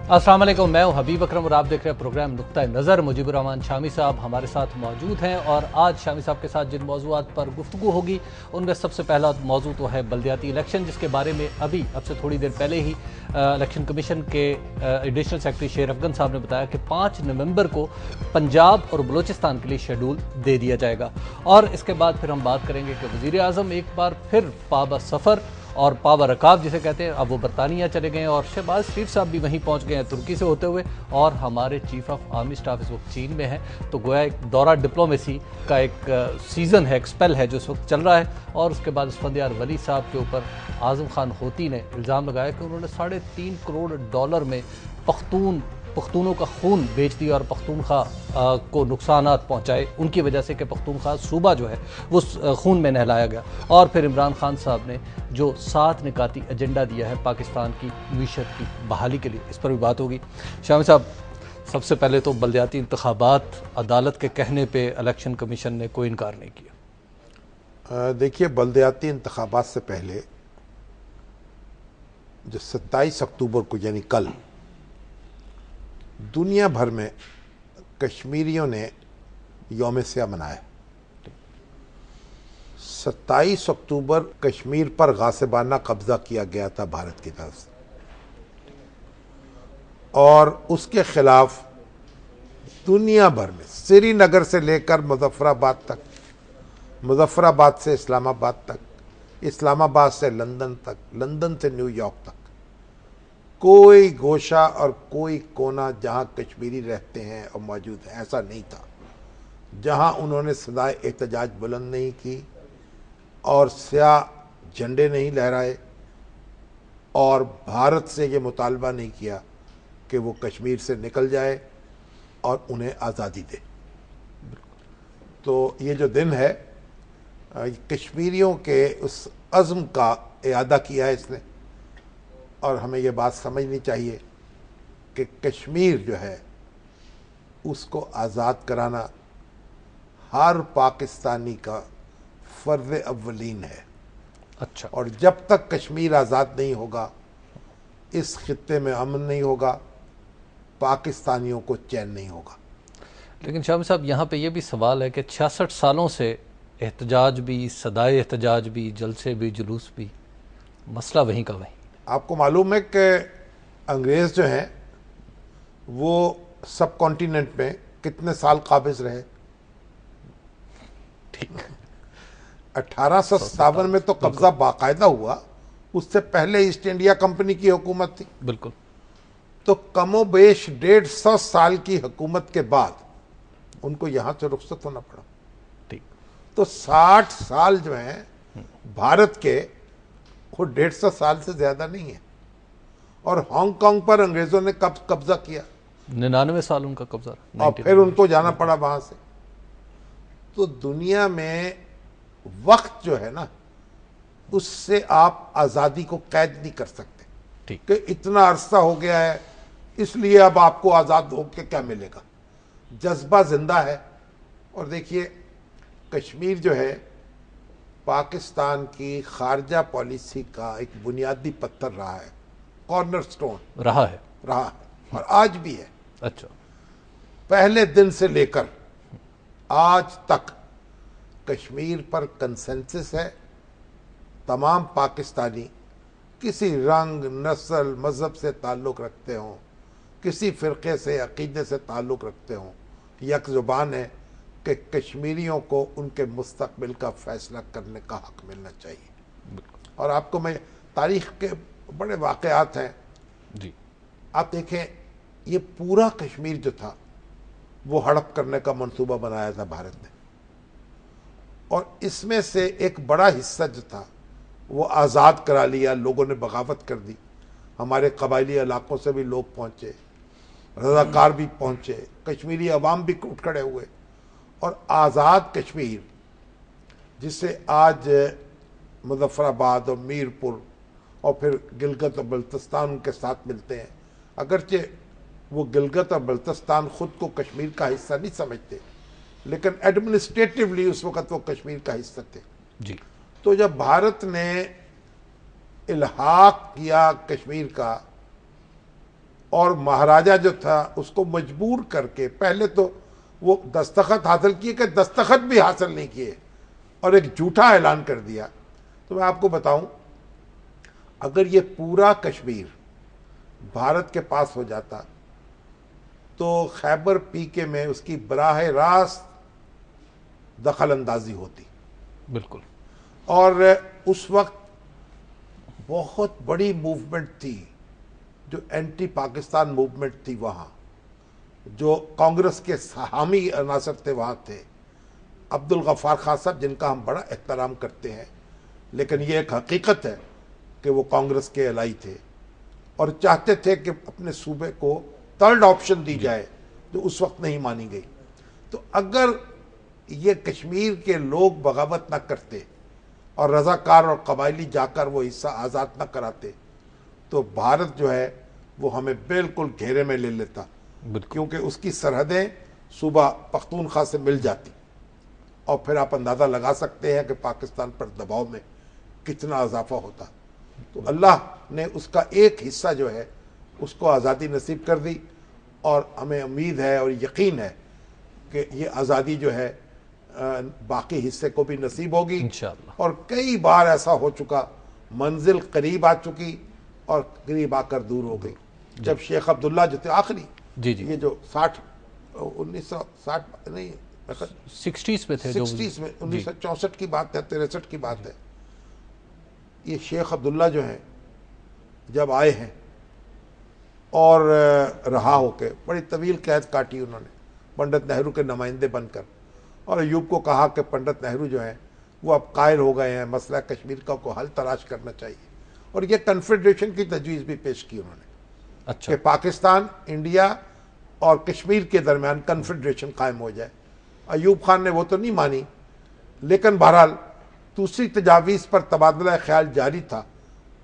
अस्सलाम वालेकुम, मैं हूं हबीब अकरम और आप देख रहे हैं प्रोग्राम नुक्ता नज़र। मुजीबुर रहमान शामी साहब हमारे साथ मौजूद हैं और आज शामी साहब के साथ जिन मौज़ूआत पर गुफ्तगू होगी उनमें सबसे पहला मौजू तो है बल्दियाती इलेक्शन, जिसके बारे में अभी अब से थोड़ी देर पहले ही इलेक्शन कमीशन के एडिशनल सेक्रेटरी शेर अफगन साहब ने बताया कि 5 नवंबर को पंजाब और बलूचिस्तान के लिए शेड्यूल दे दिया जाएगा। और इसके बाद फिर हम बात करेंगे कि वज़ीर आज़म एक बार फिर पाबा सफ़र और पावर रकाब जिसे कहते हैं, अब वो बरतानिया चले गए हैं और शहबाज शरीफ साहब भी वहीं पहुंच गए हैं तुर्की से होते हुए, और हमारे चीफ ऑफ आर्मी स्टाफ इस वक्त चीन में है। तो गोया एक दौरा डिप्लोमेसी का एक सीज़न है, एक स्पेल है जो इस वक्त चल रहा है। और उसके बाद इसफंदियार वली साहब के ऊपर आज़म खान होती ने इल्ज़ाम लगाया कि उन्होंने $3.5 करोड़ में पख्तूनों का खून बेच दिया और पख्तूनख्वा को नुकसानात पहुंचाए उनकी वजह से कि पख्तूनख्वा सूबा जो है वो खून में नहलाया गया। और फिर इमरान खान साहब ने जो 7 निकाती एजेंडा दिया है पाकिस्तान की मीशत की बहाली के लिए, इस पर भी बात होगी। शामी साहब, सबसे पहले तो बल्दियाती इंतखाबात, अदालत के कहने पर इलेक्शन कमीशन ने कोई इनकार नहीं किया। देखिए, बल्दियाती इंतखाबात से पहले जो 27 अक्टूबर को यानी कल दुनिया भर में कश्मीरियों ने यौम सियाह मनाया। 27 अक्टूबर कश्मीर पर गासिबाना कब्जा किया गया था भारत की तरफ से, और उसके खिलाफ दुनिया भर में श्रीनगर से लेकर मुजफ्फराबाद तक, मुजफ्फराबाद से इस्लामाबाद तक, इस्लामाबाद से लंदन तक, लंदन से न्यूयॉर्क तक, कोई गोशा और कोई कोना जहां कश्मीरी रहते हैं और मौजूद हैं ऐसा नहीं था जहां उन्होंने सदाए एहतजाज बुलंद नहीं की और स्याह झंडे नहीं लहराए और भारत से ये मुतालबा नहीं किया कि वो कश्मीर से निकल जाए और उन्हें आज़ादी दे। तो ये जो दिन है, कश्मीरियों के उस अज़्म का इयादा किया है इसने, और हमें ये बात समझनी चाहिए कि कश्मीर जो है उसको आज़ाद कराना हर पाकिस्तानी का फ़र्ज़ अव्वलीन है। अच्छा। और जब तक कश्मीर आज़ाद नहीं होगा इस खित्ते में अमन नहीं होगा, पाकिस्तानियों को चैन नहीं होगा। लेकिन शामी साहब, यहाँ पे ये भी सवाल है कि 66 सालों से एहतजाज भी, सदाए एहतजाज भी, जलसे भी, जुलूस भी, मसला वहीं का वहीं। आपको मालूम है कि अंग्रेज़ जो हैं वो सब कॉन्टिनेंट में कितने साल काबिज रहे? ठीक। 1857 में तो कब्जा बाकायदा हुआ, उससे पहले ईस्ट इंडिया कंपनी की हुकूमत थी। बिल्कुल। तो कमोबेश 150 साल की हुकूमत के बाद उनको यहां से रुखसत होना पड़ा। ठीक। तो 60 साल जो हैं भारत के, वो 150 साल से ज्यादा नहीं है। और हांगकांग पर अंग्रेजों ने कब कब्जा किया? 99 साल उनका कब्जा, और फिर उनको जाना पड़ा वहां से। तो दुनिया में वक्त जो है ना, उससे आप आजादी को कैद नहीं कर सकते। ठीक। कि इतना अरसा हो गया है इसलिए अब आपको आजाद होकर क्या मिलेगा? जज्बा जिंदा है। और देखिए, कश्मीर जो है पाकिस्तान की खारजा पॉलिसी का एक बुनियादी पत्थर रहा है, कॉर्नर स्टोन रहा है और आज भी है। अच्छा। पहले दिन से लेकर आज तक कश्मीर पर कंसेंसस है। तमाम पाकिस्तानी किसी रंग, नस्ल, मज़हब से ताल्लुक़ रखते हों, किसी फ़िरक़े से, अक़ीदे से ताल्लुक़ रखते हों, यक ज़ुबान है कि कश्मीरियों को उनके मुस्तक़बिल का फ़ैसला करने का हक़ मिलना चाहिए। और आपको मैं तारीख़ के बड़े वाक़यात हैं जी। आप देखें, ये पूरा कश्मीर जो था वो हड़प करने का मंसूबा बनाया था भारत ने, और इसमें से एक बड़ा हिस्सा जो था वो आज़ाद करा लिया, लोगों ने बगावत कर दी। हमारे कबायली इलाकों से भी लोग पहुँचे, रज़ाकार भी पहुँचे, कश्मीरी अवाम भी उठ खड़े हुए, और आज़ाद कश्मीर जिसे आज मुजफ्फराबाद और मीरपुर और फिर गिलगित और बल्तिस्तान उनके साथ मिलते हैं, अगरचे वो गिलगित और बल्तिस्तान ख़ुद को कश्मीर का हिस्सा नहीं समझते, लेकिन एडमिनिस्ट्रेटिवली उस वक़्त वो कश्मीर का हिस्सा थे। जी। तो जब भारत ने इल्हाक किया कश्मीर का और महाराजा जो था उसको मजबूर करके, पहले तो वो दस्तखत हासिल किए कि दस्तखत भी हासिल नहीं किए और एक झूठा ऐलान कर दिया। तो मैं आपको बताऊं, अगर ये पूरा कश्मीर भारत के पास हो जाता तो खैबर पीके में उसकी बराह रास्त दखल अंदाजी होती। बिल्कुल। और उस वक्त बहुत बड़ी मूवमेंट थी जो एंटी पाकिस्तान मूवमेंट थी, वहाँ जो कांग्रेस के हामी अनासर थे वहाँ थे। अब्दुल गफ्फार खान साहब, जिनका हम बड़ा एहतराम करते हैं, लेकिन ये एक हकीकत है कि वो कांग्रेस के एलाई थे और चाहते थे कि अपने सूबे को थर्ड ऑप्शन दी जाए, जो उस वक्त नहीं मानी गई। तो अगर ये कश्मीर के लोग बगावत ना करते और रजाकार और कबायली जाकर वो हिस्सा आज़ाद ना कराते तो भारत जो है वो हमें बिल्कुल घेरे में ले लेता, क्योंकि उसकी सरहदें सूबा पख्तूनख्वा से मिल जाती और फिर आप अंदाज़ा लगा सकते हैं कि पाकिस्तान पर दबाव में कितना इजाफा होता। तो अल्लाह ने उसका एक हिस्सा जो है उसको आज़ादी नसीब कर दी और हमें उम्मीद है और यकीन है कि ये आज़ादी जो है बाकी हिस्से को भी नसीब होगी इंशाअल्लाह। और कई बार ऐसा हो चुका, मंजिल करीब आ चुकी और करीब आकर दूर हो गई। जब शेख अब्दुल्ला जो थे आखिरी, जी जी, ये जो 1960 नहीं 60s में थे, 60s में 1964 की बात है, 63 की बात है, ये शेख अब्दुल्ला जो हैं जब आए हैं और रहा होके बड़ी तवील कैद काटी उन्होंने पंडित नेहरू के नुमाइंदे बनकर, और अयूब को कहा कि पंडित नेहरू जो हैं वो अब कायल हो गए हैं, मसला कश्मीर का को हल तलाश करना चाहिए, और ये कन्फेडरेशन की तजवीज़ भी पेश की उन्होंने। अच्छा। कि पाकिस्तान, इंडिया और कश्मीर के दरमियान कन्फेडरेशन कायम हो जाए। अयूब खान ने वो तो नहीं मानी, लेकिन बहरहाल दूसरी तजावीज़ पर तबादला ख्याल जारी था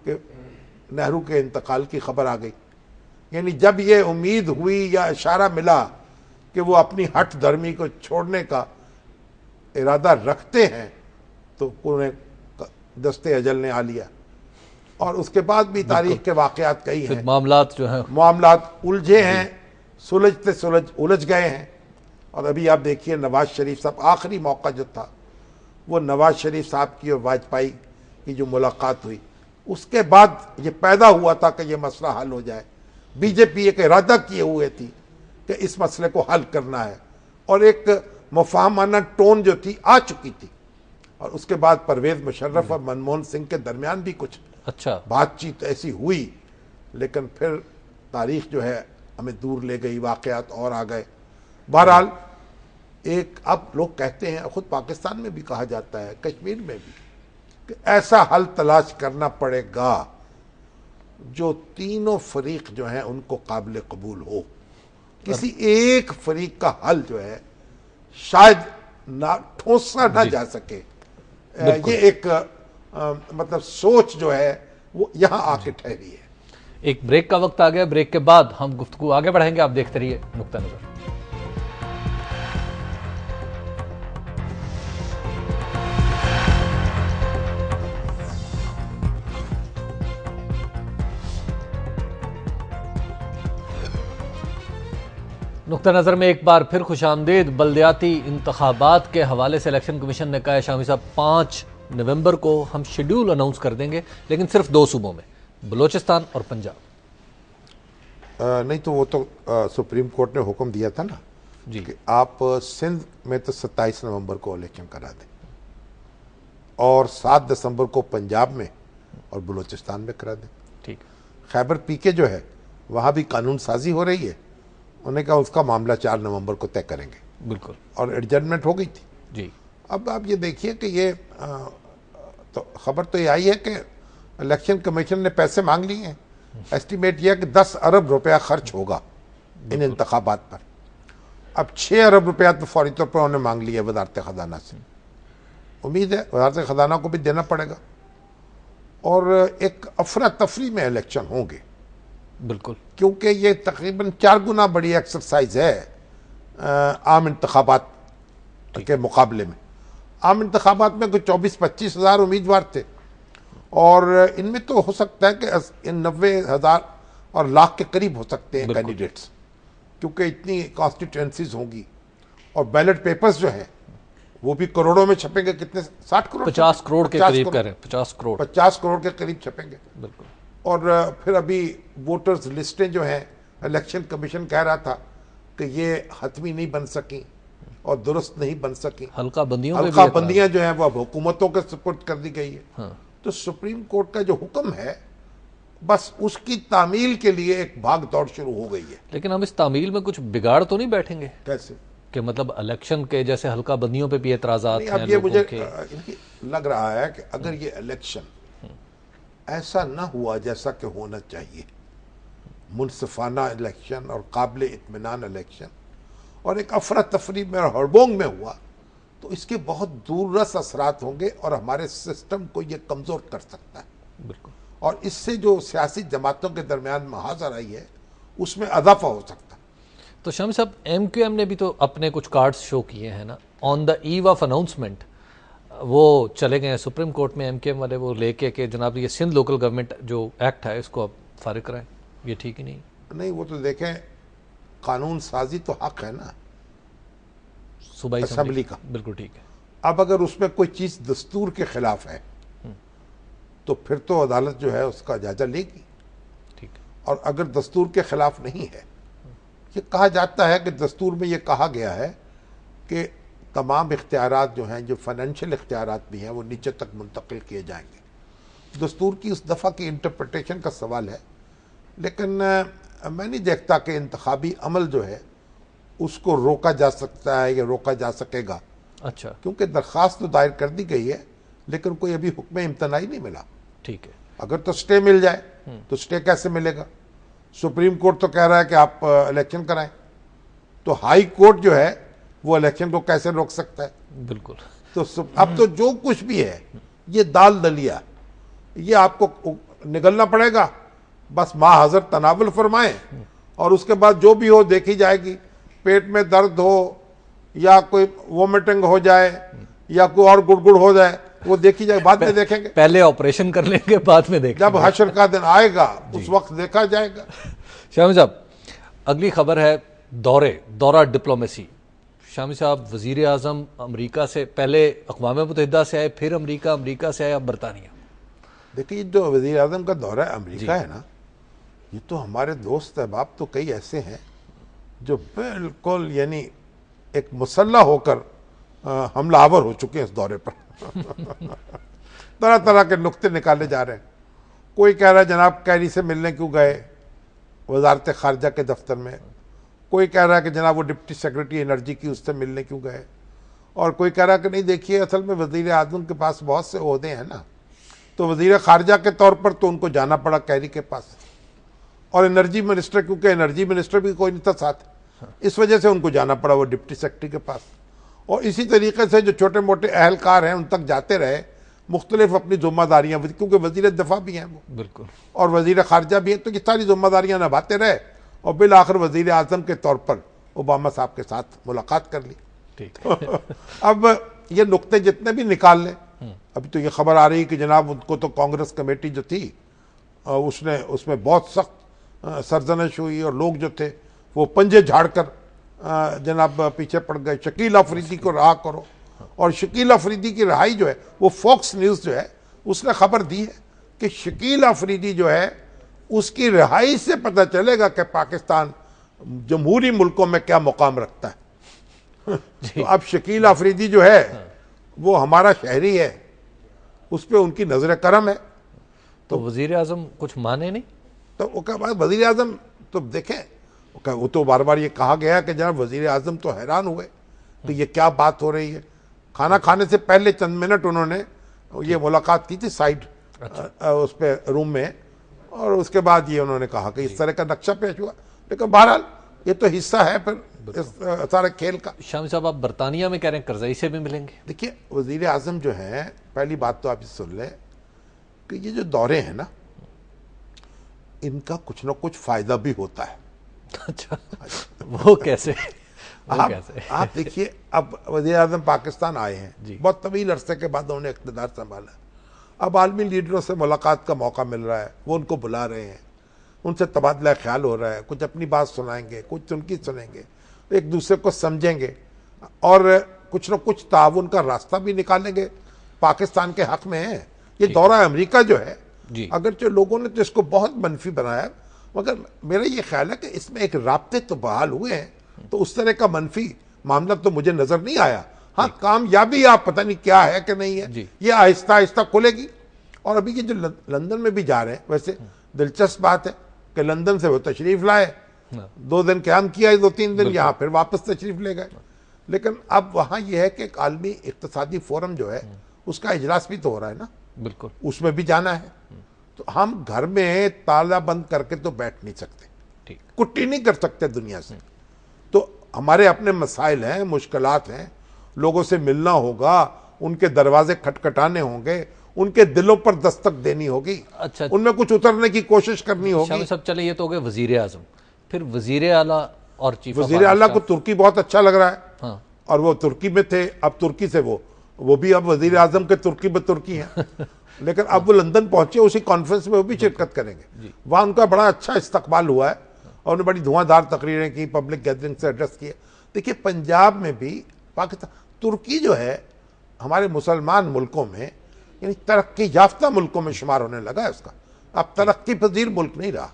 कि नेहरू के इंतकाल की खबर आ गई। यानी जब ये उम्मीद हुई या इशारा मिला कि वो अपनी हठ धर्मी को छोड़ने का इरादा रखते हैं तो उन्हें दस्ते अजल ने आ लिया, और उसके बाद भी तारीख के वाक़यात कई हैं, मामलात जो हैं मामलात उलझे हैं, सुलझते सुलझ उलझ गए हैं। और अभी आप देखिए नवाज शरीफ साहब, आखिरी मौका जो था वो नवाज शरीफ साहब की और वाजपेयी की जो मुलाकात हुई, उसके बाद ये पैदा हुआ था कि ये मसला हल हो जाए। बीजेपी एक इरादा किए हुए थी कि इस मसले को हल करना है, और एक मुफाहमाना टोन जो थी आ चुकी थी, और उसके बाद परवेज मुशर्रफ और मनमोहन सिंह के दरमियान भी कुछ अच्छा बातचीत ऐसी हुई, लेकिन फिर तारीख जो है हमें दूर ले गई, वाक़यात और आ गए। बहरहाल एक अब लोग कहते हैं, खुद पाकिस्तान में भी कहा जाता है, कश्मीर में भी, कि ऐसा हल तलाश करना पड़ेगा जो तीनों फरीक जो हैं उनको काबिल कबूल हो। किसी एक फरीक का हल जो है शायद ना ठोसा ना जा सके। ये एक मतलब सोच जो है वो यहाँ आके ठहरी है। एक ब्रेक का वक्त आ गया, ब्रेक के बाद हम गुफ्तगू आगे बढ़ाएंगे। आप देखते रहिए नुक्ता नजर। नुक्ता नज़र में एक बार फिर खुशामदीद। बल्दियाती इंतखाबात के हवाले से इलेक्शन कमीशन ने कहा है शामी साहब 5 नवंबर को हम शेड्यूल अनाउंस कर देंगे, लेकिन सिर्फ 2 सूबों में, बलूचिस्तान और पंजाब। नहीं तो वो तो सुप्रीम कोर्ट ने हुक्म दिया था ना जी कि आप सिंध में तो 27 नवंबर को इलेक्शन करा दें और 7 दिसंबर को पंजाब में और बलूचिस्तान में करा दें। ठीक। खैबर पीके जो है वहाँ भी कानून साजी हो रही है, उन्होंने कहा उसका मामला 4 नवंबर को तय करेंगे। बिल्कुल। और एडजमेंट हो गई थी जी। अब आप ये देखिए कि ये तो खबर तो ये आई है कि इलेक्शन कमीशन ने पैसे मांग लिए हैं। एस्टिमेट यह कि 10 अरब रुपया खर्च होगा इन इंतखाबात पर। अब 6 अरब रुपया तो फौरी तौर पर उन्होंने मांग लिया वजारत खजाना से। उम्मीद है वजारत खजाना को भी देना पड़ेगा, और एक अफरा तफरी में इलेक्शन होंगे। बिल्कुल, क्योंकि ये तकरीबन 4 गुना बड़ी एक्सरसाइज है आम इंतखाबात के मुकाबले में। आम इंतखाबात में कोई 24-25 हज़ार उम्मीदवार थे, और इनमें तो हो सकता है कि इन 90,000 और लाख के करीब हो सकते हैं कैंडिडेट्स, क्योंकि इतनी कॉन्स्टिट्यूएंसीज होंगी और बैलेट पेपर्स जो हैं वो भी करोड़ों में छपेंगे। कितने? 60 करोड़, 50 करोड़ के करीब कह रहे हैं, 50 करोड़ के करीब छपेंगे। बिल्कुल। और फिर अभी वोटर्स लिस्टें जो हैं, इलेक्शन कमीशन कह रहा था कि ये हतमी नहीं बन सकी और दुरुस्त नहीं बन सकी। हल्का बंदियां जो हैं वो अब हुकूमतों के सुपुर्द कर दी गई है। हाँ। तो सुप्रीम कोर्ट का जो हुक्म है, बस उसकी तामील के लिए एक भाग दौड़ शुरू हो गई है। लेकिन हम इस तामील में कुछ बिगाड़ तो नहीं बैठेंगे? कैसे? कि मतलब इलेक्शन के जैसे हल्का बंदियों पे भी एतराजात हैं अब ये मुझे के। लग रहा है कि अगर ये इलेक्शन ऐसा ना हुआ जैसा कि होना चाहिए, मुनसिफाना इलेक्शन और काबिल इत्मीनान इलेक्शन, और एक अफरा तफरी में और हड़बोंग में हुआ, तो इसके बहुत दूररस असरात होंगे और हमारे सिस्टम को ये कमज़ोर कर सकता है। बिल्कुल। और इससे जो सियासी जमातों के दरमियान महाजर आई है उसमें अदाफा हो सकता है। तो शमी साहब, MQM ने भी तो अपने कुछ कार्ड्स शो किए हैं ना, on the eve of announcement वो चले गए हैं सुप्रीम कोर्ट में MQM वाले, वो लेके कि जनाब ये सिंध लोकल गवर्नमेंट जो एक्ट है इसको अब फारिग कराएं। ये ठीक ही नहीं? नहीं, वो तो देखें, कानून साजी तो हक है ना सूबाई असेंबली का। बिल्कुल ठीक है। अब अगर उसमें कोई चीज़ दस्तूर के खिलाफ है तो फिर तो अदालत जो है उसका जायजा लेगी। ठीक है। और अगर दस्तूर के खिलाफ नहीं है, ये कहा जाता है कि दस्तूर में ये कहा गया है कि तमाम इख्तियारात जो हैं, जो फाइनेंशियल इख्तियारात भी हैं, वो नीचे तक मुंतकिल किए जाएंगे। दस्तूर की उस दफ़ा की इंटरप्रटेशन का सवाल है, लेकिन मैं नहीं देखता कि इंतखाबी अमल जो है उसको रोका जा सकता है या रोका जा सकेगा। अच्छा। क्योंकि दरख्वास्त तो दायर कर दी गई है, लेकिन कोई अभी हुक्म इम्तनाई नहीं मिला। ठीक है। अगर तो स्टे मिल जाए तो स्टे कैसे मिलेगा? सुप्रीम कोर्ट तो कह रहा है कि आप इलेक्शन कराएं, तो हाई कोर्ट जो है वो इलेक्शन को कैसे रोक सकता है? बिल्कुल। तो अब तो जो कुछ भी है ये दाल दलिया, ये आपको निगलना पड़ेगा। बस माँ हजरत तनावुल फरमाएं और उसके बाद जो भी हो देखी जाएगी। पेट में दर्द हो या कोई वोमिटिंग हो जाए या कोई और गुड़गुड़ हो जाए, वो देखी जाए, बाद में देखेंगे। पहले ऑपरेशन कर लेंगे, बाद में देखेंगे। जब हशर का दिन आएगा उस वक्त देखा जाएगा। शामी साहब, अगली खबर है दौरा डिप्लोमेसी। शामी साहब, वजीर आजम अमरीका से, पहले अक़वाम मुत्तहिदा से आए, फिर अमरीका से आए, अब बरतानिया। देखिए, जो वजीर आजम का दौरा अमरीका है ना, ये तो हमारे दोस्त अहबाब तो कई ऐसे हैं जो बिल्कुल यानी एक मुसल्ला होकर हमलावर हो चुके हैं इस दौरे पर। तरह तरह के नुक्ते निकाले जा रहे हैं। कोई कह रहा है जनाब कैरी से मिलने क्यों गए वजारत खारजा के दफ्तर में, कोई कह रहा है कि जनाब वो डिप्टी सेक्रेटरी एनर्जी की उससे मिलने क्यों गए, और कोई कह रहा है कि नहीं देखिए असल में वजीर आजम के पास बहुत से ओहदे हैं ना, तो वजीर खारजा के तौर पर तो उनको जाना पड़ा कैरी के पास, और एनर्जी मिनिस्टर, क्योंकि एनर्जी मिनिस्टर भी कोई नहीं था साथ, इस वजह से उनको जाना पड़ा वो डिप्टी सेक्रेटरी के पास। और इसी तरीके से जो छोटे मोटे अहलकार हैं उन तक जाते रहे, मुख्तलिफ अपनी जिम्मेदारियाँ, क्योंकि वजीर दफा भी हैं वो, बिल्कुल, और वजीर खारजा भी है, तो ये सारी जिम्मेदारियाँ निभाते रहे और बिल आखिर वजीर आजम के तौर पर ओबामा साहब के साथ मुलाकात कर ली। ठीक। अब ये नुक्ते जितने भी निकाल लें, अभी तो ये खबर आ रही कि जनाब उनको तो कांग्रेस कमेटी जो थी उसमें बहुत सख्त सरजनश हुई और लोग जो थे वो पंजे झाड़कर जनाब पीछे पड़ गए। शकील अफरीदी को रहा करो, और शकील अफरीदी की रिहाई जो है वो फॉक्स न्यूज़ जो है उसने खबर दी है कि शकील अफरीदी जो है उसकी रिहाई से पता चलेगा कि पाकिस्तान जमहूरी मुल्कों में क्या मुकाम रखता है। तो अब शकील अफरीदी जो है वो हमारा शहरी है, उस पर उनकी नजर करम है। तो वजीर आजम कुछ माने नहीं, तो वो क्या बात, वजीर आजम तो देखें, वो तो बार बार ये कहा गया कि जनाब वजीर आजम तो हैरान हुए तो ये क्या बात हो रही है। खाना खाने से पहले चंद मिनट उन्होंने ये मुलाकात की थी साइड उस पे रूम में, और उसके बाद ये उन्होंने कहा कि इस तरह का नक्शा पेश हुआ। लेकिन बहरहाल ये तो हिस्सा है फिर इस सारे खेल का। शामी साहब, आप बरतानिया में कह रहे हैं करज़ई से भी मिलेंगे। देखिए, वजीर आजम जो है, पहली बात तो आप सुन लें कि ये जो दौरे हैं ना, इनका कुछ ना कुछ फायदा भी होता है। अच्छा, वो कैसे? आप देखिए, अब वज़ीर आज़म पाकिस्तान आए हैं, बहुत तवील अरसे के बाद उन्होंने इक़्तिदार संभाला। अब आलमी लीडरों से मुलाकात का मौका मिल रहा है, वो उनको बुला रहे हैं, उनसे तबादला ख्याल हो रहा है, कुछ अपनी बात सुनाएंगे, कुछ उनकी सुनेंगे, एक दूसरे को समझेंगे और कुछ न कुछ ताउन का रास्ता भी निकालेंगे। पाकिस्तान के हक में है ये दौरा अमेरिका जो है। अगर जो लोगों ने तो इसको बहुत मनफी बनाया, मगर मेरा ये ख्याल है कि इसमें एक राब्ते तो बहाल हुए हैं, तो उस तरह का मनफी मामला तो मुझे नजर नहीं आया। हाँ, कामयाबी आप पता नहीं क्या है कि नहीं है, ये आहिस्ता आहिस्ता खुलेगी। और अभी ये जो लंदन में भी जा रहे हैं, वैसे दिलचस्प बात है कि लंदन से वो तशरीफ लाए, 2 दिन क्याम किया, 2-3 दिन यहाँ, फिर वापस तशरीफ ले गए। लेकिन अब वहाँ ये है कि एक आलमी इक्तिसादी फोरम जो है उसका इजलास भी तो हो रहा है ना, बिल्कुल, उसमें भी जाना है। तो हम घर में ताला बंद करके तो बैठ नहीं सकते, कुट्टी नहीं कर सकते दुनिया से। तो हमारे अपने मसाइल हैं, मुश्किलात हैं, लोगों से मिलना होगा, उनके दरवाजे खटखटाने होंगे, उनके दिलों पर दस्तक देनी होगी, अच्छा, उनमें कुछ उतरने की कोशिश करनी होगी। सब चले, ये तो हो गए वजीर आजम, फिर वजीर आला और चीफ वजीर आला को तुर्की बहुत अच्छा लग रहा है। हाँ। और वो तुर्की में थे, अब तुर्की से वो भी अब वजीर आजम के तुर्की में तुर्की हैं। लेकिन अब वो लंदन पहुंचे, उसी कॉन्फ्रेंस में वो भी शिरकत करेंगे। वहाँ उनका बड़ा अच्छा इस्तकबाल हुआ है और उन्होंने बड़ी धुआंधार तकरीरें की, पब्लिक गैदरिंग से एड्रेस किए। देखिए पंजाब में भी पाकिस्तान, तुर्की जो है हमारे मुसलमान मुल्कों में यानी तरक्की याफ्ता मुल्कों में शुमार होने लगा है उसका, अब तरक्की पजीर मुल्क नहीं रहा।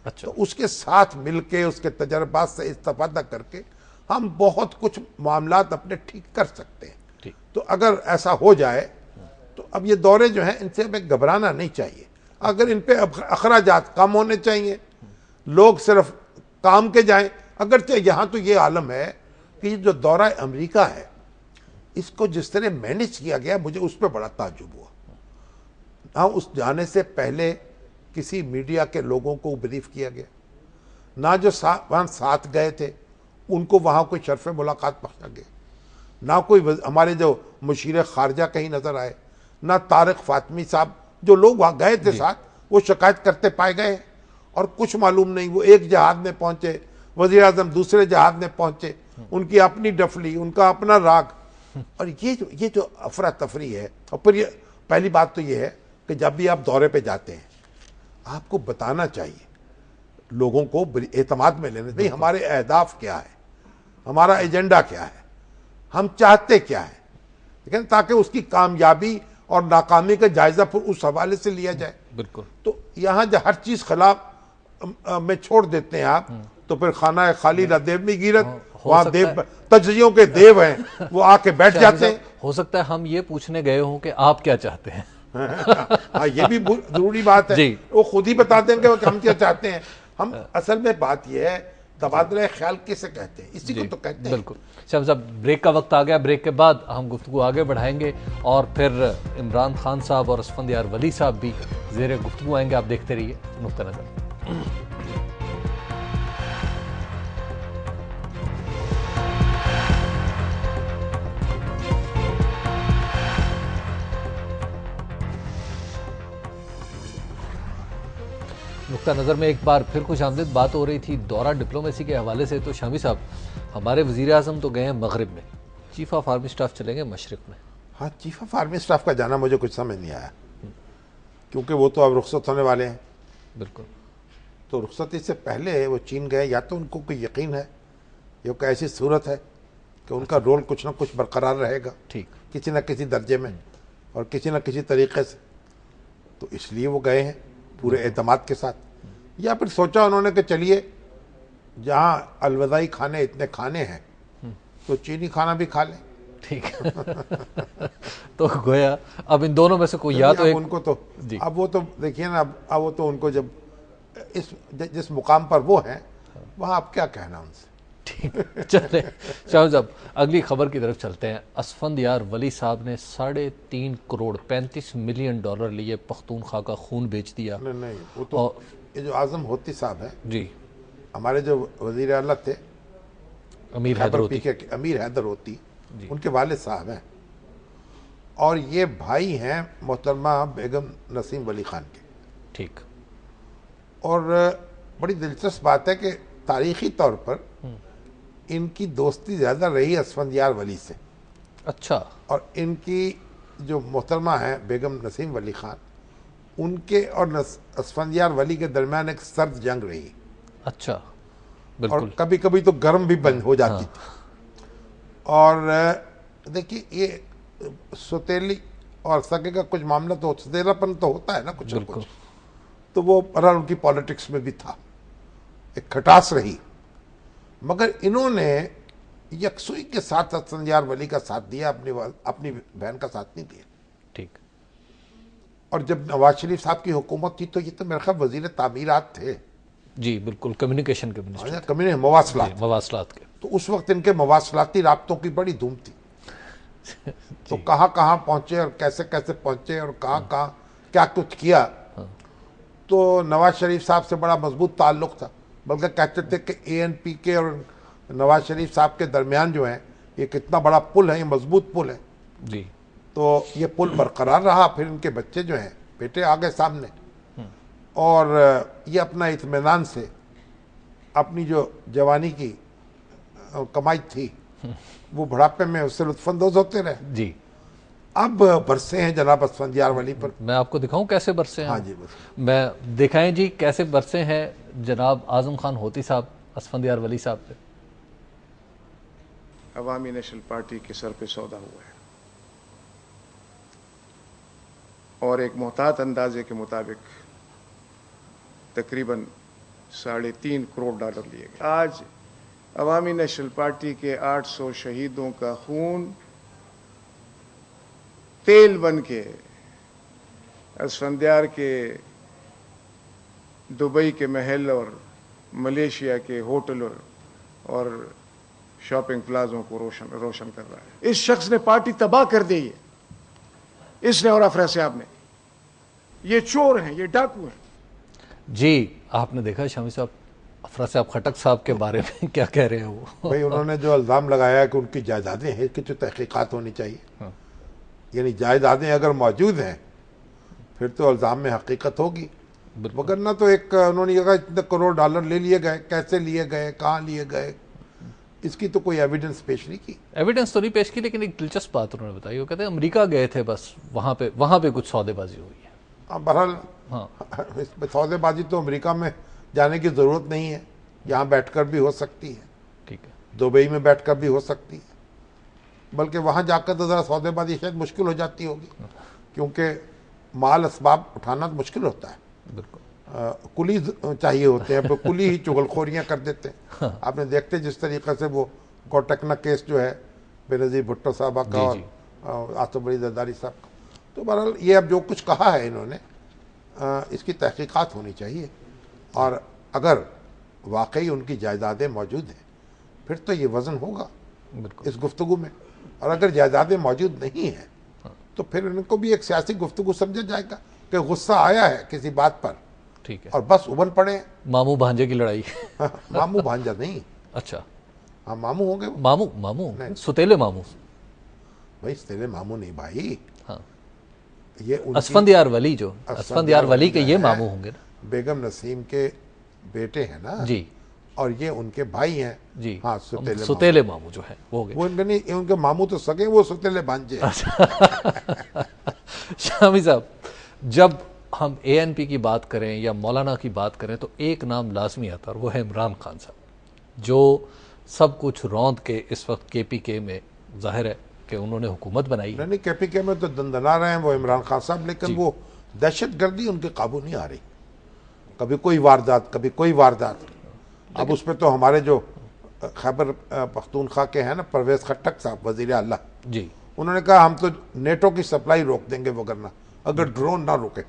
अच्छा। तो उसके साथ मिलके, उसके तजर्बात से इस्तेफादा करके हम बहुत कुछ मामलात अपने ठीक कर सकते हैं। तो अगर ऐसा हो जाए तो अब ये दौरे जो हैं इनसे हमें घबराना नहीं चाहिए। अगर इन पे अखराजात कम होने चाहिए, लोग सिर्फ काम के जाएं। अगरचे यहाँ तो ये आलम है कि जो दौरा अमेरिका है इसको जिस तरह मैनेज किया गया, मुझे उस पर बड़ा ताज्जुब हुआ। ना उस जाने से पहले किसी मीडिया के लोगों को ब्रीफ किया गया, ना जो वहाँ साथ गए थे उनको वहाँ कोई शर्फ मुलाकात बख्शा गया, ना कोई हमारे जो मुशीर खारजा कहीं नजर आए, ना तारिक फातमी साहब, जो लोग वहाँ गए थे साथ, वो शिकायत करते पाए गए। और कुछ मालूम नहीं, वो एक जहाज में पहुंचे, वज़ीर आज़म दूसरे जहाज में पहुंचे, उनकी अपनी डफली, उनका अपना राग। और ये जो अफरा तफरी है। और फिर ये पहली बात तो ये है कि जब भी आप दौरे पे जाते हैं आपको बताना चाहिए, लोगों को एतमाद में लेना चाहिए हमारे अहदाफ क्या है, हमारा एजेंडा क्या है, हम चाहते क्या है, ठीक है, ताकि उसकी कामयाबी और नाकामी का जायजा फिर उस हवाले से लिया जाए। बिल्कुल। तो यहाँ जो हर चीज खिलाफ में छोड़ देते हैं आप, तो फिर खाना खाली ना देव में गिरत, वहाँ देव तजजियों के देव हैं, वो आके बैठ जाते हैं। हो सकता है हम ये पूछने गए हों कि आप क्या चाहते हैं। हाँ, ये भी जरूरी बात है, वो खुद ही बता देंगे कि हम क्या चाहते हैं। हम असल में बात यह है, तबादला ख्याल किसे कहते हैं, इसी को तो कहते हैं। बिल्कुल। शाहबाज साहब, ब्रेक का वक्त आ गया, ब्रेक के बाद हम गुफ्तगू आगे बढ़ाएंगे और फिर इमरान खान साहब और असफंदियार वली साहब भी ज़ेरे गुफ्तगू आएंगे। आप देखते रहिए नुक्ता नज़र। नुक्ता नज़र में एक बार फिर खुश आमदीद बात हो रही थी दौरा डिप्लोमेसी के हवाले से। तो शामी साहब, हमारे वज़ीर आज़म तो गए हैं मगरिब में, चीफ ऑफ आर्मी स्टाफ चलेंगे मशरिक में। हाँ, चीफ ऑफ आर्मी स्टाफ का जाना मुझे कुछ समझ नहीं आया, क्योंकि वो तो अब रुखसत होने वाले हैं। बिल्कुल। तो रुखसती से पहले वो चीन गए, या तो उनको कोई यकीन है, ये कोई ऐसी सूरत है कि उनका रोल कुछ ना कुछ बरकरार रहेगा, ठीक, किसी न किसी दर्जे में और किसी न किसी तरीके से, तो इसलिए वो गए हैं पूरे एतमाद के साथ। या फिर सोचा उन्होंने कि चलिए जहाँ अलविदाई खाने इतने खाने हैं तो चीनी खाना भी खा लें, ठीक। तो गोया अब इन दोनों में से कोई या तो एक उनको तो अब वो तो देखिए ना, अब वो तो उनको जब जिस मुकाम पर वो हैं वहाँ अब क्या कहना उनसे। ठीक, चले शाहबाज साहब, अगली खबर की तरफ चलते हैं। असफंदियार वली साहब ने $3.5 करोड़ $35 मिलियन लिए पख्तूनख्वा का खून बेच दिया। नहीं, वो तो ये जो आजम होती साहब है जी, हमारे जो वजीर आला थे, अमीर हैदर होती, उनके वालिद साहब हैं, और ये भाई हैं मोहतरमा बेगम नसीम वली खान के। ठीक। और बड़ी दिलचस्प बात है कि तारीखी तौर पर इनकी दोस्ती ज़्यादा रही असफंदियार वली से। अच्छा। और इनकी जो मोहतरमा है बेगम नसीम वली खान, उनके और असफंदियार वली के दरमियान एक सर्द जंग रही। अच्छा, और बिल्कुल। कभी कभी तो गर्म भी बंद हो जाती थी। और देखिए, ये सौतेली और सगे का कुछ मामला तो सौतेलापन तो होता है ना कुछ न बिल्कुल। कुछ, तो वो बहरहाल उनकी पॉलिटिक्स में भी था, एक खटास रही। मगर इन्होंने यकसुई के साथ असफंदियार वली का साथ दिया, अपनी बहन का साथ नहीं दिया। ठीक। और जब नवाज शरीफ साहब की हुकूमत थी तो ये तो मेरे ख्याल वजीर तामीरात थे। जी बिल्कुल, कम्युनिकेशन के मिनिस्टर, कम्युनिकेशन मवासलात, मवासलात के। तो उस वक्त इनके मवासलाती राब्तों की बड़ी धूम थी। तो कहाँ कहाँ पहुंचे और कैसे कैसे पहुंचे और कहाँ कहाँ क्या कुछ किया। तो नवाज शरीफ साहब से बड़ा मजबूत ताल्लुक था, बल्कि कहते थे कि ANP के और नवाज शरीफ साहब के दरमियान जो है ये कितना बड़ा पुल है, ये मजबूत पुल है। जी। तो ये पुल बरकरार रहा। फिर इनके बच्चे जो हैं, बेटे आ गए सामने, और ये अपना इत्मीनान से अपनी जो जवानी की कमाई थी वो बुढ़ापे में उससे लुत्फानंदोज होते रहे। जी। अब बरसे हैं जनाब असफंदियार वली पर। मैं आपको दिखाऊं कैसे बरसे हैं? हाँ जी, बस। मैं दिखाएं जी कैसे बरसे हैं जनाब आजम खान होती साहब असफंदियार वली साहब पे। अवामी नेशनल पार्टी के सर पे सौदा हुआ है और एक मोहतात अंदाजे के मुताबिक तकरीबन $3.5 करोड़ लिए गए। आज अवामी नेशनल पार्टी के 800 शहीदों का खून तेल बन के असफंदियार के दुबई के महल और मलेशिया के होटल और शॉपिंग प्लाजों को रोशन कर रहा है। इस शख्स ने पार्टी तबाह कर दी है, इसने और अफरा साहब ने। ये चोर हैं, ये डाकू हैं। जी, आपने देखा शामी साहब, अफरा साहब खटक साहब के बारे में क्या कह रहे हैं वो? भाई उन्होंने जो इल्ज़ाम लगाया कि उनकी जायदादें हैं, इसकी तो तहकीकात होनी चाहिए। यानी जायदादें अगर मौजूद हैं फिर तो इल्ज़ाम में हकीकत होगी, मगर ना तो एक उन्होंने कहा इतने करोड़ डॉलर ले लिए गए, कैसे लिए गए, कहाँ लिए गए, इसकी तो कोई एविडेंस पेश नहीं की। एविडेंस तो नहीं पेश की, लेकिन एक दिलचस्प बात उन्होंने बताई। वो कहते हैं अमेरिका गए थे, बस वहाँ पे कुछ सौदेबाजी हुई है। बहरहाल हाँ, इस सौदेबाजी तो अमेरिका में जाने की ज़रूरत नहीं है, यहाँ बैठकर भी हो सकती है, ठीक है, दुबई में बैठकर भी हो सकती है। बल्कि वहाँ जाकर तो ज़रा सौदेबाजी शायद मुश्किल हो जाती होगी, क्योंकि माल असबाब उठाना तो मुश्किल होता है। बिल्कुल। कुली चाहिए होते हैं, अब कुली ही चुगलखोरियाँ कर देते हैं। आपने देखते जिस तरीके से वो कोटकना केस जो है बेनज़ीर भुट्टो साहबा का और आसिफ अली जरदारी साहब का, तो बहरहाल ये अब जो कुछ कहा है इन्होंने, इसकी तहकीकात होनी चाहिए। और अगर वाकई उनकी जायदादें मौजूद हैं फिर तो ये वज़न होगा इस गुफ्तगू में, और अगर जायदादें मौजूद नहीं हैं तो फिर इनको भी एक सियासी गुफ्तगू समझा जाएगा कि गुस्सा आया है किसी बात पर, ठीक है, और बस उबल पड़े। मामू भांजे की लड़ाई। मामू भांजा नहीं, अच्छा, हाँ मामू होंगे वो। मामू सुतेले मामू। भाई तेरे मामू नहीं भाई, हाँ, ये असफंदियार वली, जो असफंदियार वली के ये मामू होंगे ना। बेगम नसीम के बेटे हैं ना जी, और ये उनके भाई हैं जी। हाँ, सुतेले मामू जो है वो हो गए। वो इनके नहीं, उनके मामू तो सगे, वो सुतेले भांजे। शामी साहब, जब हम ANP की बात करें या मौलाना की बात करें तो एक नाम लाजमी आता है, और वो है इमरान खान साहब, जो सब कुछ रौंद के इस वक्त KPK में जाहिर है कि उन्होंने हुकूमत बनाई है। नहीं, KPK में तो दंदना रहे हैं वो इमरान खान साहब, लेकिन वो दहशतगर्दी उनके काबू नहीं आ रही। कभी कोई वारदात, कभी कोई वारदात। अब उस पर तो हमारे जो खैबर पख्तूनख्वा के हैं ना, परवेज खट्टक साहब, वजीर आला जी, उन्होंने कहा हम तो नेटो की सप्लाई रोक देंगे वगरना अगर ड्रोन ना रुके।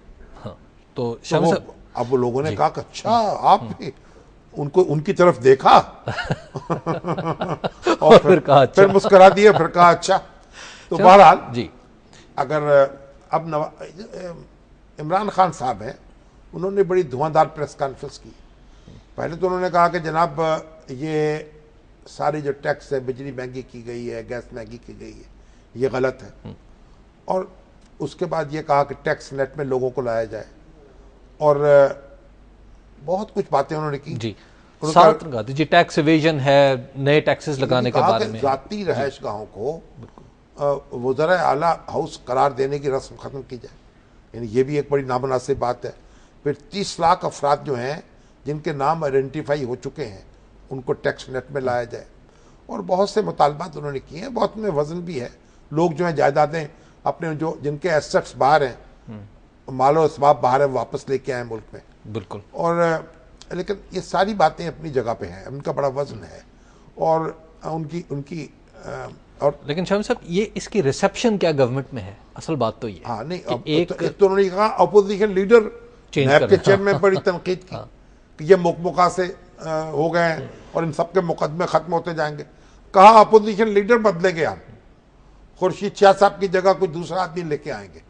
हाँ, तो तो शामी साहब, अब वो लोगों ने कहा कि अच्छा आप भी उनको उनकी तरफ देखा और फिर कहा अच्छा। फिर मुस्कुरा दिए, फिर कहा अच्छा। तो बहरहाल जी, अगर अब इमरान खान साहब हैं, उन्होंने बड़ी धुआंधार प्रेस कॉन्फ्रेंस की। पहले तो उन्होंने कहा कि जनाब ये सारी जो टैक्स है, बिजली महंगी की गई है, गैस महंगी की गई है, ये गलत है। और उसके बाद ये कहा कि टैक्स नेट में लोगों को लाया जाए, और बहुत कुछ बातें उन्होंने की जी। साथ कहा जी, टैक्स इवेजन है, नए टैक्सेस लगाने के बारे में, जाती रहायश गाहों को वज़रा आला हाउस करार देने की रस्म खत्म की जाए। यानी ये भी एक बड़ी नामुनासिब बात है। फिर 30 लाख अफराद जो हैं जिनके नाम आइडेंटिफाई हो चुके हैं उनको टैक्स नेट में लाया जाए। और बहुत से मुतालबात उन्होंने किए हैं, बहुत में वजन भी है। लोग जो हैं जायदादें अपने जो जिनके एसेट्स बाहर हैं, मालो इसबाब बाहर है, वापस लेके आए मुल्क में। बिल्कुल। और लेकिन ये सारी बातें अपनी जगह पे हैं, उनका बड़ा वजन है और उनकी और लेकिन शामी साहब ये इसकी रिसेप्शन क्या गवर्नमेंट में है? असल बात तो ये हाँ नहीं, कि एक तो उन्होंने कहा अपोजिशन लीडर नैब के चेयरमैन में बड़ी तनकीद की कि ये मुकमुका से हो गए हैं और इन सबके मुकदमे खत्म होते जाएंगे। कहा अपोजिशन लीडर बदलेंगे, हम खुर्शीद शाह साहब की जगह कोई दूसरा आदमी लेके आएंगे।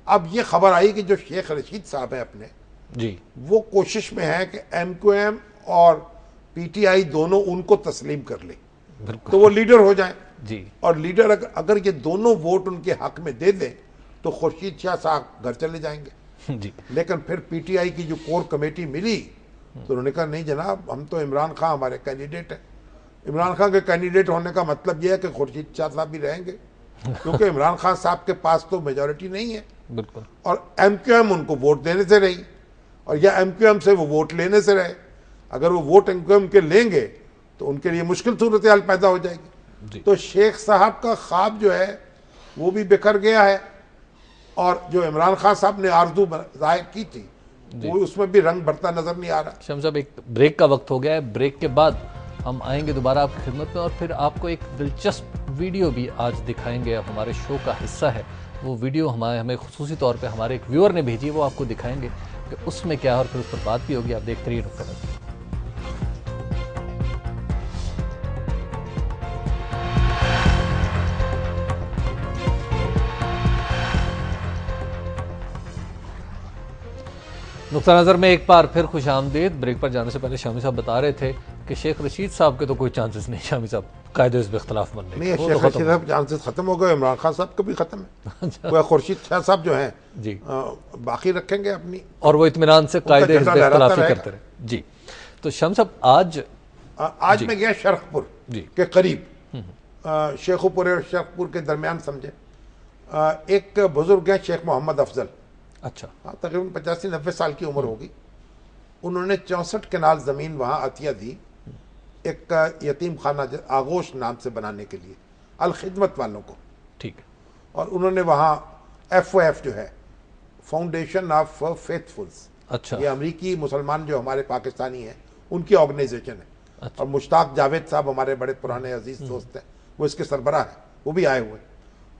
अब ये खबर आई कि जो शेख रशीद साहब है अपने जी, वो कोशिश में है कि MQM और PTI दोनों उनको तस्लीम कर ले तो वो लीडर हो जाए जी। और लीडर अगर ये दोनों वोट उनके हक में दे दें तो खुर्शीद शाह साहब घर चले जाएंगे जी। लेकिन फिर PTI की जो कोर कमेटी मिली तो उन्होंने कहा नहीं जनाब, हम तो इमरान खान हमारे कैंडिडेट हैं। इमरान खान के कैंडिडेट होने का मतलब यह है कि खुर्शीद शाह साहब भी रहेंगे क्योंकि इमरान खान साहब के पास तो मेजॉरिटी नहीं है। बिल्कुल। और MQM उनको वोट देने से रही और या MQM से वो वोट लेने से रहे। अगर वो वोट MQM के लेंगे तो उनके लिए मुश्किल सूरत हाल पैदा हो जाएगी। तो शेख साहब का ख्वाब जो है वो भी बिखर गया है और जो इमरान खान साहब ने आरजू जाहिर की थी वो उसमें भी रंग भरता नजर नहीं आ रहा। शामी साहब एक ब्रेक का वक्त हो गया है, ब्रेक के बाद हम आएंगे दोबारा आपकी खिदमत में और फिर आपको एक दिलचस्प वीडियो भी आज दिखाएंगे। हमारे शो का हिस्सा है वो वीडियो, हमें खुसूसी तौर पे हमारे एक व्यूअर ने भेजी, वो आपको दिखाएंगे कि उसमें क्या है और फिर उस पर बात भी होगी। आप देखते रहिए नुक्ता नज़र। नुक्ता नज़र में एक बार फिर खुश आमदीद। ब्रेक पर जाने से पहले शामी साहब बता रहे थे कि शेख रशीद साहब के तो कोई चांसेस नहीं, शामी साहब कायदे इस इख्तलाफ बनने नहीं, शेख रशीद साहब चांसेस खत्म हो गए, इमरान खान साहब का भी खत्म है। वो खुर्शीद शाह साहब जो हैं जी बाकी रखेंगे अपनी और वो इत्मीनान से कायदे इस इख्तलाफी करते रहे जी। तो शामी साहब आज मैं गया शरखपुर के करीब, शेखुपुर और शरखपुर के दरमियान समझे, एक बुजुर्ग है शेख मोहम्मद अफजल। अच्छा। तकरीबन 85-90 साल की उम्र होगी। उन्होंने 64 कनाल ज़मीन वहाँ अतिया दी एक यतीम खाना आगोश नाम से बनाने के लिए, अल खिदमत वालों को। ठीक है। और उन्होंने वहाँ FOF जो है फाउंडेशन ऑफ फेथफुल्स, अच्छा, ये अमरीकी मुसलमान जो हमारे पाकिस्तानी हैं उनकी ऑर्गेनाइजेशन है। अच्छा। और मुश्ताक जावेद साहब हमारे बड़े पुराने अजीज दोस्त हैं, वो इसके सरबराह हैं, वो भी आए हुए।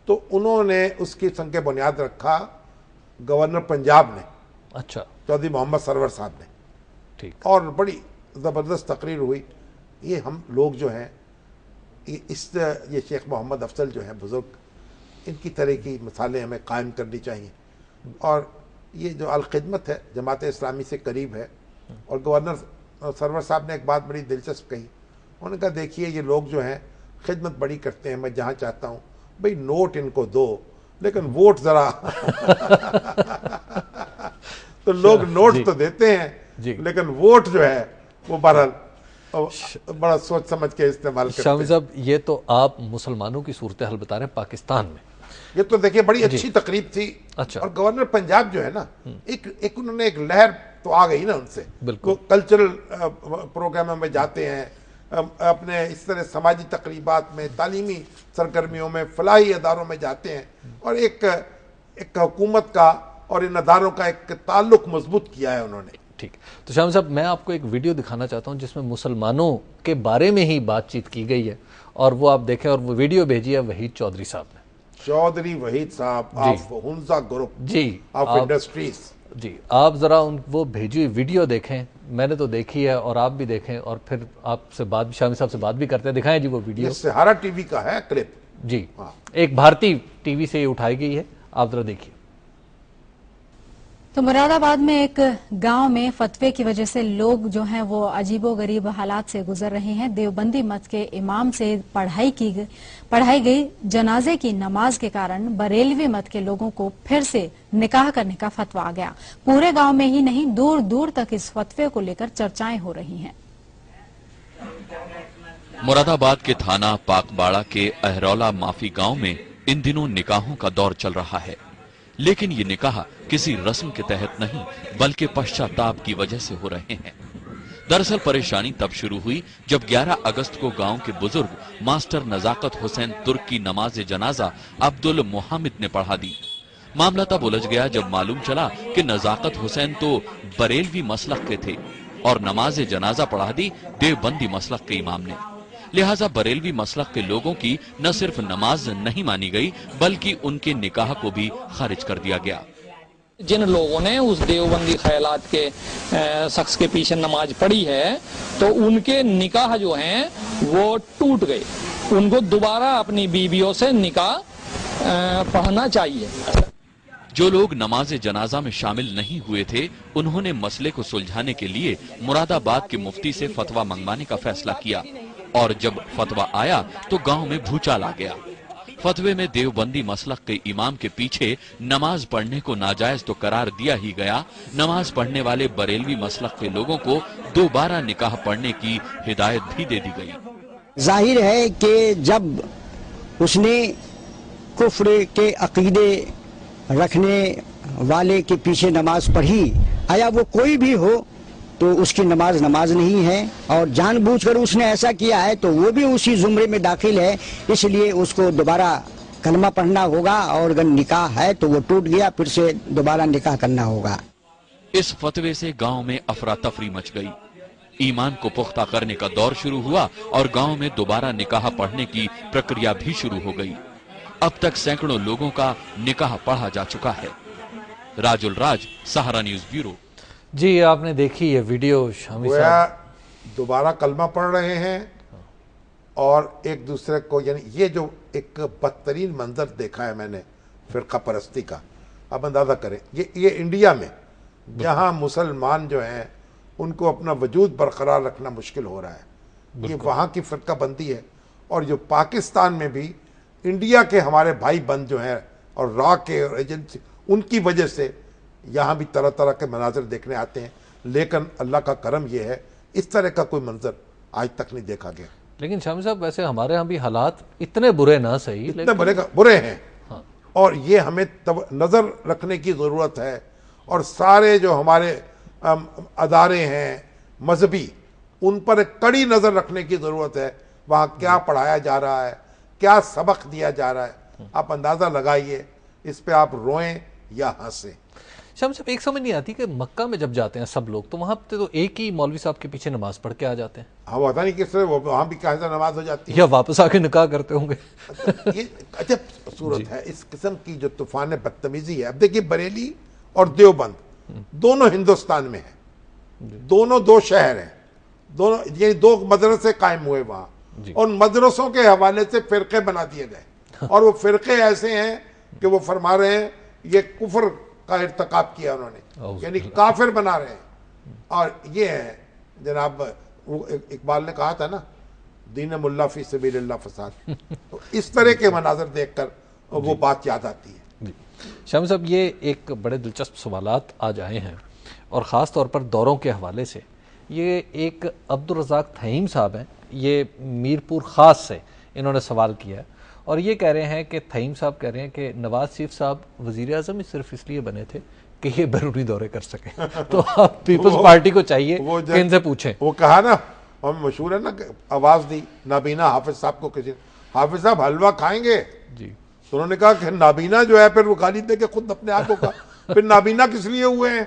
तो उन्होंने उसकी संग के बुनियाद रखा गवर्नर पंजाब ने, अच्छा, चौधरी मोहम्मद सरवर साहब ने। ठीक। और बड़ी ज़बरदस्त तकरीर हुई। ये हम लोग जो हैं ये शेख मोहम्मद अफजल जो हैं बुज़ुर्ग, इनकी तरह की मिसालें हमें कायम करनी चाहिए। और ये जो अल खिदमत है जमात इस्लामी से करीब है। और गवर्नर सरवर साहब ने एक बात बड़ी दिलचस्प कही, उन्होंने कहा देखिए ये लोग जो हैं खिदमत बड़ी करते हैं, मैं जहाँ चाहता हूँ भाई नोट इनको दो लेकिन वोट जरा तो लोग नोट तो देते हैं लेकिन वोट जो है वो बहरहाल बड़ा सोच समझ के इस्तेमाल करते हैं। शामी साहब ये तो आप मुसलमानों की सूरत हाल बता रहे हैं पाकिस्तान में, ये तो देखिए बड़ी अच्छी तकरीब थी। अच्छा। और गवर्नर पंजाब जो है ना, एक उन्होंने एक लहर तो आ गई ना उनसे, बिल्कुल। कल्चरल प्रोग्रामों में जाते हैं, अपने इस तरह समाजी तकरीबात में, तालीमी सरगर्मियों में, फलाही अदारों में जाते हैं और एक हुकूमत का और इन अदारों का एक ताल्लुक मजबूत किया है उन्होंने। ठीक। तो शामी साहब मैं आपको एक वीडियो दिखाना चाहता हूं जिसमें मुसलमानों के बारे में ही बातचीत की गई है और वो आप देखें। और वो वीडियो भेजी है वहीद चौधरी साहब ने। Chaudhary Waheed Sahab of Hunza group ji of industries ji, आप जरा वो भेजी हुई वीडियो देखें, मैंने तो देखी है और आप भी देखें और फिर आपसे बात शामी साहब से बात भी करते हैं। दिखाएं जी वो वीडियो। सहारा टीवी का है क्लिप जी, एक भारतीय टीवी से ये उठाई गई है, आप जरा देखिए। तो मुरादाबाद में एक गांव में फतवे की वजह से लोग जो हैं वो अजीबोगरीब हालात से गुजर रहे हैं। देवबंदी मत के इमाम से पढ़ाई गई जनाजे की नमाज के कारण बरेलवी मत के लोगों को फिर से निकाह करने का फतवा आ गया। पूरे गांव में ही नहीं दूर दूर तक इस फतवे को लेकर चर्चाएं हो रही हैं। मुरादाबाद के थाना पाकबाड़ा के अहरौला माफी गांव में इन दिनों निकाहों का दौर चल रहा है। लेकिन ये निकाह किसी रस्म के तहत नहीं बल्कि पश्चाताप की वजह से हो रहे हैं। दरअसल परेशानी तब शुरू हुई जब 11 अगस्त को गांव के बुजुर्ग मास्टर नजाकत हुसैन तुर्क की नमाज जनाजा अब्दुल मोहम्मद ने पढ़ा दी। मामला तब उलझ गया जब मालूम चला कि नजाकत हुसैन तो बरेलवी मसलक के थे और नमाज जनाजा पढ़ा दी देवबंदी मसलक के इमाम ने। लिहाजा बरेलवी मसलक के लोगों की न सिर्फ नमाज नहीं मानी गई बल्कि उनके निकाह को भी खारिज कर दिया गया। जिन लोगों ने उस देवबंदी ख्यालात के शख्स के पीछे नमाज पढ़ी है तो उनके निकाह जो हैं वो टूट गए। उनको दोबारा अपनी बीवियों से निकाह पढ़ना चाहिए। जो लोग नमाज जनाजा में शामिल नहीं हुए थे उन्होंने मसले को सुलझाने के लिए मुरादाबाद के मुफ्ती से फतवा मंगवाने का फैसला किया और जब फतवा आया तो गांव में भूचाल आ गया। फतवे में देवबंदी मसलक के इमाम के पीछे नमाज पढ़ने को नाजायज तो करार दिया ही गया, नमाज पढ़ने वाले बरेलवी मसलक के लोगों को दोबारा निकाह पढ़ने की हिदायत भी दे दी गई। जाहिर है कि जब उसने कुफ्र के अकीदे रखने वाले के पीछे नमाज पढ़ी, आया वो कोई भी हो, तो उसकी नमाज नहीं है और जानबूझकर उसने ऐसा किया है तो वो भी उसी जुमरे में दाखिल है। इसलिए उसको दोबारा कलमा पढ़ना होगा और अगर निकाह है तो वो टूट गया, फिर से दोबारा निकाह करना होगा। इस फतवे से गांव में अफरा तफरी मच गई। ईमान को पुख्ता करने का दौर शुरू हुआ और गांव में दोबारा निकाह पढ़ने की प्रक्रिया भी शुरू हो गई। अब तक सैकड़ों लोगों का निकाह पढ़ा जा चुका है। राजुल राज, सहारा न्यूज ब्यूरो। जी, आपने देखी ये वीडियो। शामी साहब दोबारा कलमा पढ़ रहे हैं और एक दूसरे को, यानी ये जो एक बदतरीन मंजर देखा है मैंने फिरका परस्ती का, अब अंदाजा करें ये इंडिया में जहां मुसलमान जो हैं उनको अपना वजूद बरकरार रखना मुश्किल हो रहा है, ये वहां की फिरका बंदी है। और जो पाकिस्तान में भी इंडिया के हमारे भाई बंद जो हैं और रॉ के एजेंसी, उनकी वजह से यहाँ भी तरह तरह के मनाजर देखने आते हैं। लेकिन अल्लाह का करम यह है इस तरह का कोई मंजर आज तक नहीं देखा गया। लेकिन शामी साहब, वैसे हमारे यहाँ भी हालात इतने बुरे ना सही, इतने बुरे हैं। हाँ। और ये हमें नज़र रखने की ज़रूरत है। और सारे जो हमारे अदारे हैं मजहबी, उन पर एक कड़ी नज़र रखने की ज़रूरत है। वहाँ क्या पढ़ाया जा रहा है, क्या सबक दिया जा रहा है, आप अंदाज़ा लगाइए। इस पे आप रोएं या हंसें। शाम साहब, एक समझ नहीं आती कि मक्का में जब जाते हैं सब लोग तो वहां पे तो एक ही मौलवी साहब के पीछे नमाज पढ़ के आ जाते हैं। हाँ, पता नहीं किस तरह वहाँ भी कैसा नमाज हो जाती है, या वापस आके निकाह करते होंगे। ये अजब सूरत है इस किस्म की जो तूफान बदतमीजी है। अब देखिए, बरेली और देवबंद दोनों हिंदुस्तान में है, दोनों दो शहर हैं, दोनों ये दो मदरसे कायम हुए वहाँ, और मदरसों के हवाले से फिरके बना दिए गए। और वो फिरके ऐसे हैं कि वो फरमा रहे हैं ये कुफर का इर्तकाब किया उन्होंने, यानी काफिर बना रहे हैं। और ये है जनाब, वो इकबाल ने कहा था ना, दीन मुल्ला फी सबीलिल्लाह फसाद। तो इस तरह के मनाजर देखकर वो बात याद आती है। शामी साहब, ये एक बड़े दिलचस्प सवालात आज आए हैं और ख़ास तौर पर दौरों के हवाले से। ये एक अब्दुल रज़ाक थहीम साहब हैं, ये मीरपुर ख़ास से इन्होंने सवाल किया और ये कह रहे हैं कि थहीम साहब कह रहे हैं कि नवाज शरीफ साहब वज़ीर आज़म सिर्फ इसलिए बने थे कि ये बैरूनी दौरे कर सके। तो आप पीपल्स पार्टी को चाहिए कि इनसे पूछें। वो कहा ना, हम मशहूर है ना, आवाज़ दी नाबीना हाफिज साहब को, किसी हाफिज साहब हलवा खाएंगे जी, तो उन्होंने कहा कि नाबीना जो है, फिर वो गाली दे के खुद अपने आप को कहा फिर नाबीना किस लिए हुए हैं,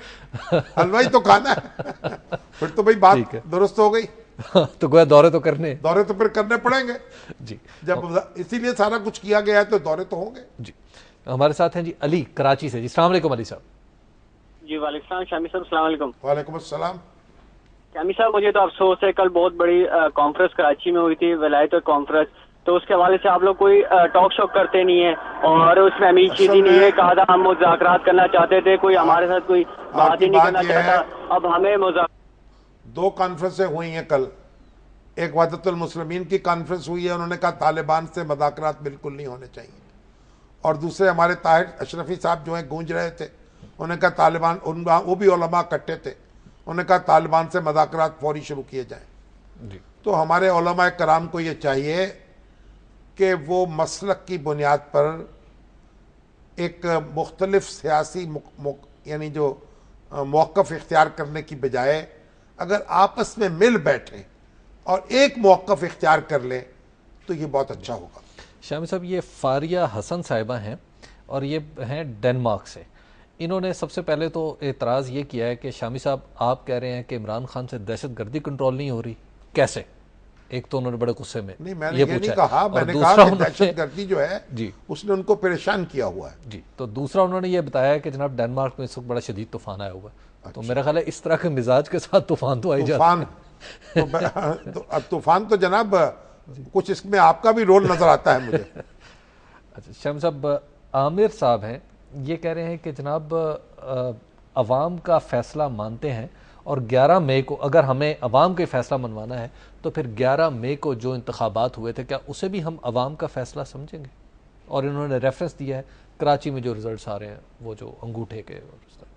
हलवा ही तो खाना है। फिर तो भाई बात दुरुस्त हो गई। तो गोया दौरे तो फिर करने पड़ेंगे जी, जब इसीलिए सारा कुछ किया गया है तो दौरे तो होंगे जी। हमारे साथ हैं जी अली कराची से। जी, अस्सलाम वालेकुम अली साहब। जी वालेकुम शामी साहब, अस्सलाम वालेकुम। वालेकुम अस्सलाम। शामी साहब, मुझे तो अफसोस है, कल बहुत बड़ी कॉन्फ्रेंस कराची में हुई थी, विलायत कॉन्फ्रेंस, तो उसके हवाले से आप लोग कोई टॉक शो करते नहीं है और उसमें अमीर चीज़ी नहीं है, कहा था हम मुज़ाकरात करना चाहते थे, कोई हमारे साथ कोई बात ही नहीं करना चाहता। अब हमें दो कॉन्फ्रेंसें हुई हैं कल, एक वहदतुल मुस्लिमीन की कॉन्फ्रेंस हुई है, उन्होंने कहा तालिबान से मुज़ाकरात बिल्कुल नहीं होने चाहिए, और दूसरे हमारे ताहिर अशरफी साहब जो हैं गूंज रहे थे, उन्होंने कहा तालिबान, वो भी उलमा इकट्ठे थे, उन्होंने कहा तालिबान से मुज़ाकरात फौरी शुरू किए जाएं। तो हमारे उलमा कराम को ये चाहिए कि वो मसलक की बुनियाद पर एक मुख्तलिफ सियासी यानी जो मौक़िफ़ इख्तियार करने की बजाय अगर आपस में मिल बैठें और एक मौक़िफ़ इख्तियार कर लें तो ये बहुत अच्छा होगा। शामी साहब, ये फारिया हसन साहिबा हैं और ये हैं डेनमार्क से। इन्होंने सबसे पहले तो एतराज़ ये किया है कि शामी साहब आप कह रहे हैं कि इमरान खान से दहशतगर्दी कंट्रोल नहीं हो रही, कैसे? एक तो उन्होंने बड़े गुस्से में नहीं, मैंने ये नहीं कहा, मैंने कहा कि दहशतगर्दी जो है जी उसने उनको परेशान किया हुआ है जी। तो दूसरा उन्होंने ये बताया कि जनाब डेनमार्क में इस वक्त बड़ा शदीद तूफान आया हुआ है। अच्छा। तो मेरा ख्याल है इस तरह के मिजाज के साथ तूफान तो आई जाता है। तूफान तो जनाब कुछ इसमें आपका भी रोल नजर आता है मुझे। अच्छा शाम साहब, आमिर साहब हैं, ये कह रहे हैं कि जनाब अवाम का फैसला मानते हैं और 11 मई को अगर हमें अवाम का फैसला मनवाना है तो फिर 11 मई को जो इंतखाबात हुए थे क्या उसे भी हम अवाम का फैसला समझेंगे? और इन्होंने रेफरेंस दिया है कराची में जो रिजल्ट्स आ रहे हैं वो जो अंगूठे के।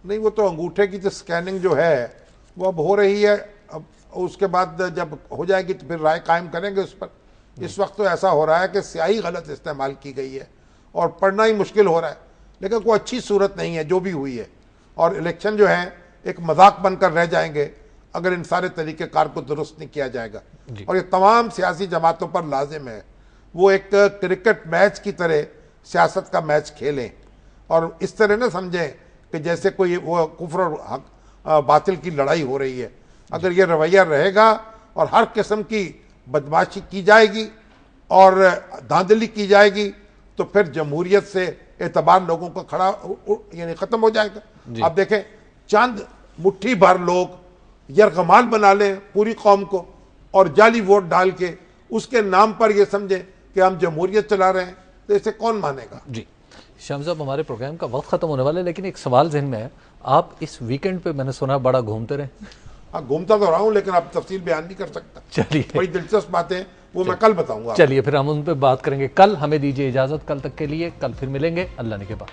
नहीं, वो तो अंगूठे की जो स्कैनिंग जो है वो अब हो रही है, अब उसके बाद जब हो जाएगी तो फिर राय कायम करेंगे उस पर। इस वक्त तो ऐसा हो रहा है कि स्याही गलत इस्तेमाल की गई है और पढ़ना ही मुश्किल हो रहा है, लेकिन कोई अच्छी सूरत नहीं है जो भी हुई है। और इलेक्शन जो है एक मजाक बनकर रह जाएंगे अगर इन सारे तरीक़ेकार को दुरुस्त नहीं किया जाएगा। और ये तमाम सियासी जमातों पर लाजिम है वो एक क्रिकेट मैच की तरह सियासत का मैच खेलें और इस तरह ना समझें कि जैसे कोई वो कुफ्र और बातिल की लड़ाई हो रही है। अगर ये रवैया रहेगा और हर किस्म की बदमाशी की जाएगी और धांधली की जाएगी तो फिर जमहूरियत से एतबार लोगों का खड़ा यानी ख़त्म हो जाएगा। आप देखें चंद मुट्ठी भर लोग यरगमाल बना लें पूरी कौम को और जाली वोट डाल के उसके नाम पर ये समझें कि हम जमहूरियत चला रहे हैं, तो इसे कौन मानेगा? जी शाम साहब, हमारे प्रोग्राम का वक्त खत्म होने वाला है, लेकिन एक सवाल जहन में है, आप इस वीकेंड पे मैंने सुना बड़ा घूमते रहे। हाँ, घूमता तो रहा हूँ लेकिन अब तफसील बयान नहीं कर सकता। चलिए, बड़ी दिलचस्प बातें वो मैं कल बताऊंगा। चलिए फिर हम उन पर बात करेंगे कल। हमें दीजिए इजाजत कल तक के लिए, कल फिर मिलेंगे। अल्लाह ने के बाद।